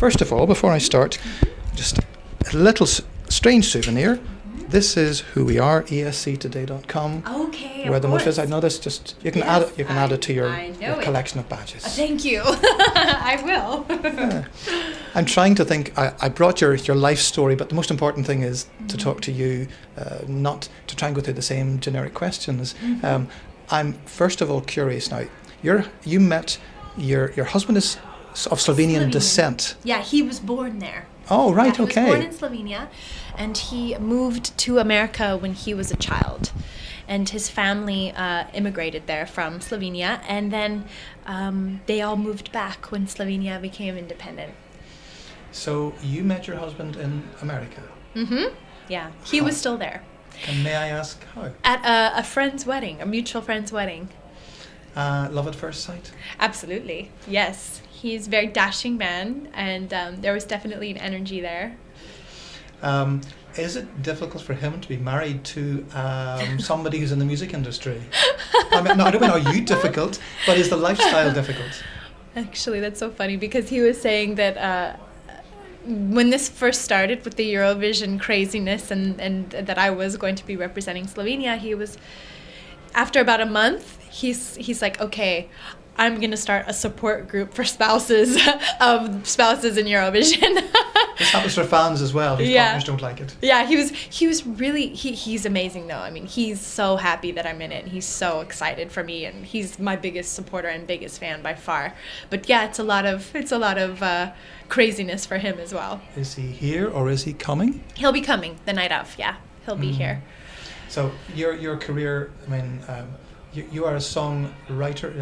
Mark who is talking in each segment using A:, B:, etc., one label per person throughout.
A: first of all, before I start, just a little strange souvenir. This is who we are, esctoday.com.
B: Okay,
A: Where
B: of
A: the most
B: course.
A: is. I know this. Just you can
B: Yes,
A: add it to your
B: I know it.
A: collection of badges.
B: Thank you. I will.
A: I'm trying to think. I brought your life story, but the most important thing is to talk to you, not to try and go through the same generic questions. I'm first of all curious now. You met your husband is of Slovenian descent.
B: Yeah, he was born there.
A: Oh, right,
B: Yeah,
A: okay.
B: He was born in Slovenia, and he moved to America when he was a child. And his family immigrated there from Slovenia, and then they all moved back when Slovenia became independent.
A: So you met your husband in America?
B: Yeah, he was still there.
A: And may I ask how?
B: At a friend's wedding, a mutual friend's wedding.
A: Love at first sight?
B: Absolutely, yes. He's a very dashing man, and there was definitely an energy there.
A: Is it difficult for him to be married to somebody who's in the music industry? I mean, no, I don't mean are you difficult, but is the lifestyle difficult?
B: Actually, that's so funny because he was saying that when this first started with the Eurovision craziness and that I was going to be representing Slovenia, he was, after about a month, he's like, okay, I'm going to start a support group for spouses of spouses in Eurovision.
A: This happens for fans as well, whose partners don't like it.
B: Yeah, he was really, he's amazing though. I mean, he's so happy that I'm in it. He's so excited for me, and he's my biggest supporter and biggest fan by far. But yeah, it's a lot of craziness for him as well.
A: Is he here or is he coming?
B: He'll be coming the night of, yeah. He'll be here.
A: So your career, I mean, you are a songwriter.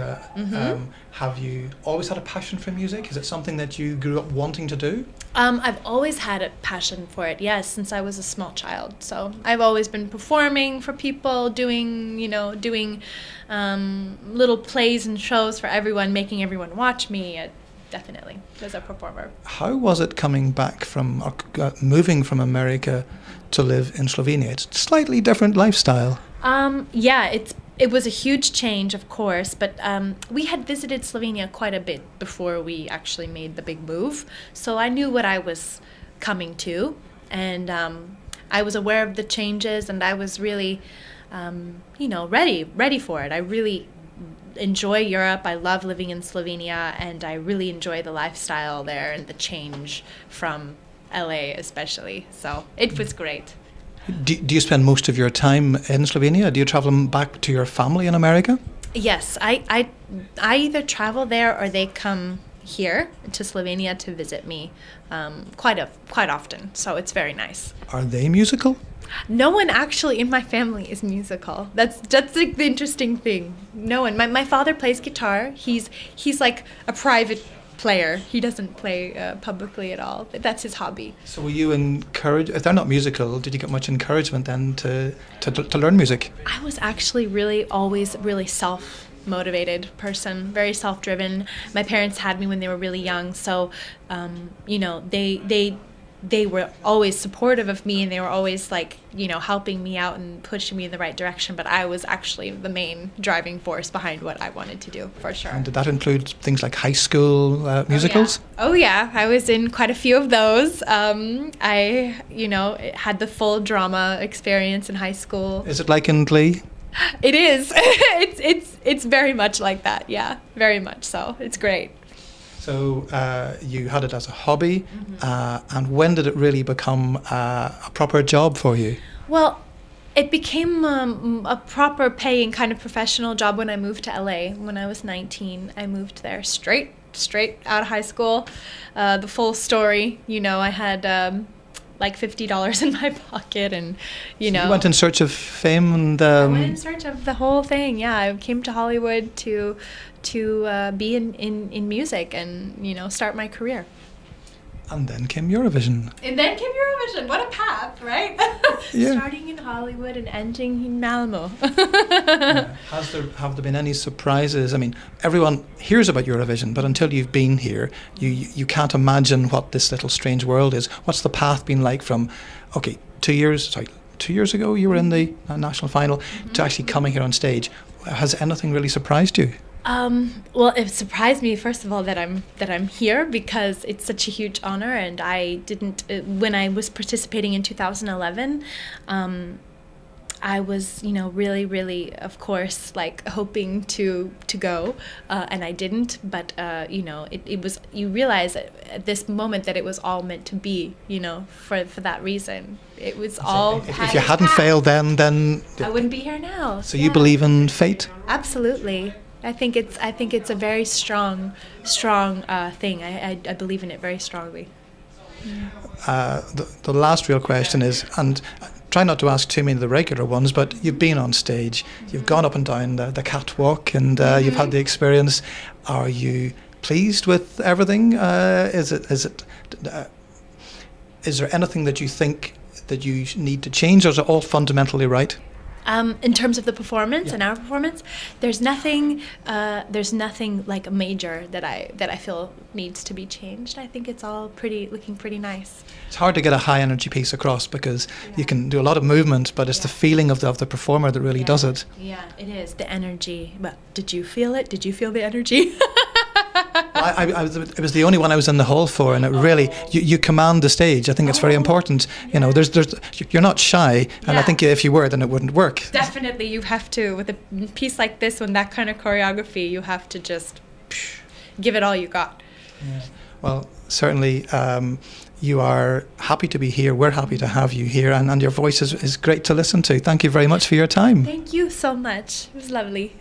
A: Have you always had a passion for music? Is it something that you grew up wanting to do?
B: I've always had a passion for it, yes, since I was a small child. So I've always been performing for people, doing little plays and shows for everyone, making everyone watch me. Definitely, as a performer.
A: How was it coming back from, moving from America to live in Slovenia? It's a slightly different lifestyle.
B: Yeah, it was a huge change, of course, but we had visited Slovenia quite a bit before we actually made the big move. So I knew what I was coming to, and I was aware of the changes, and I was really, ready for it. I really enjoy Europe. I love living in Slovenia, and I really enjoy the lifestyle there and the change from LA especially. So it was great.
A: Do you spend most of your time in Slovenia? Do you travel back to your family in America?
B: Yes, I either travel there or they come here to Slovenia to visit me quite often. So it's very nice.
A: Are they musical?
B: No one actually in my family is musical. That's like the interesting thing. No one. My father plays guitar. He's like a private player. He doesn't play publicly at all. That's his hobby.
A: So were you encouraged, if they're not musical, did you get much encouragement then to learn music? I
B: was actually always really self-motivated person, very self-driven. My parents had me when they were really young, so they were always supportive of me, and they were always helping me out and pushing me in the right direction, but I was actually the main driving force behind what I wanted to do, for sure.
A: And did that include things like high school musicals?
B: Oh yeah, I was in quite a few of those. I had the full drama experience in high school.
A: Is it like in Glee?
B: It is. It's very much like that, yeah, very much so. It's great.
A: So you had it as a hobby, and when did it really become a proper job for you?
B: Well, it became a proper paying kind of professional job when I moved to LA. When I was 19, I moved there straight out of high school. The full story, I had like $50 in my pocket, and
A: So you went in search of fame, and
B: I went in search of the whole thing. Yeah, I came to Hollywood to be in music and start my career.
A: And then came Eurovision.
B: What a path, right?
A: Yeah.
B: Starting in Hollywood and ending in Malmo.
A: Yeah. Have there been any surprises? I mean, everyone hears about Eurovision, but until you've been here, you can't imagine what this little strange world is. What's the path been like from, 2 years ago you were in the national final to actually coming here on stage? Has anything really surprised you?
B: Well, it surprised me first of all that I'm here because it's such a huge honor, and I didn't when I was participating in 2011. I was, really, really, of course, like hoping to go, and I didn't. But it was. You realize at this moment that it was all meant to be. For that reason, it was all.
A: If you hadn't failed, then
B: I wouldn't be here now.
A: So you believe in fate?
B: Absolutely. I think it's a very strong thing. I believe in it very strongly.
A: The last real question is, and try not to ask too many of the regular ones, but you've been on stage, you've gone up and down the catwalk, and you've had the experience. Are you pleased with everything? Is there anything that you think that you need to change, or is it all fundamentally right?
B: In terms of the performance and our performance, there's nothing like major that I feel needs to be changed. I think it's all looking pretty nice.
A: It's hard to get a high energy piece across because you can do a lot of movement, but it's the feeling of the performer that really does it.
B: Yeah, it is the energy. But did you feel it? Did you feel the energy?
A: It was the only one I was in the hall for, and it really you command the stage. I think it's very important. There's you're not shy, and I think if you were, then it wouldn't work.
B: Definitely, you have to with a piece like this, when that kind of choreography, you have to just give it all you got.
A: Yeah. Well, certainly. You are happy to be here. We're happy to have you here, and your voice is great to listen to. Thank you very much for your time.
B: Thank you so much. It was lovely.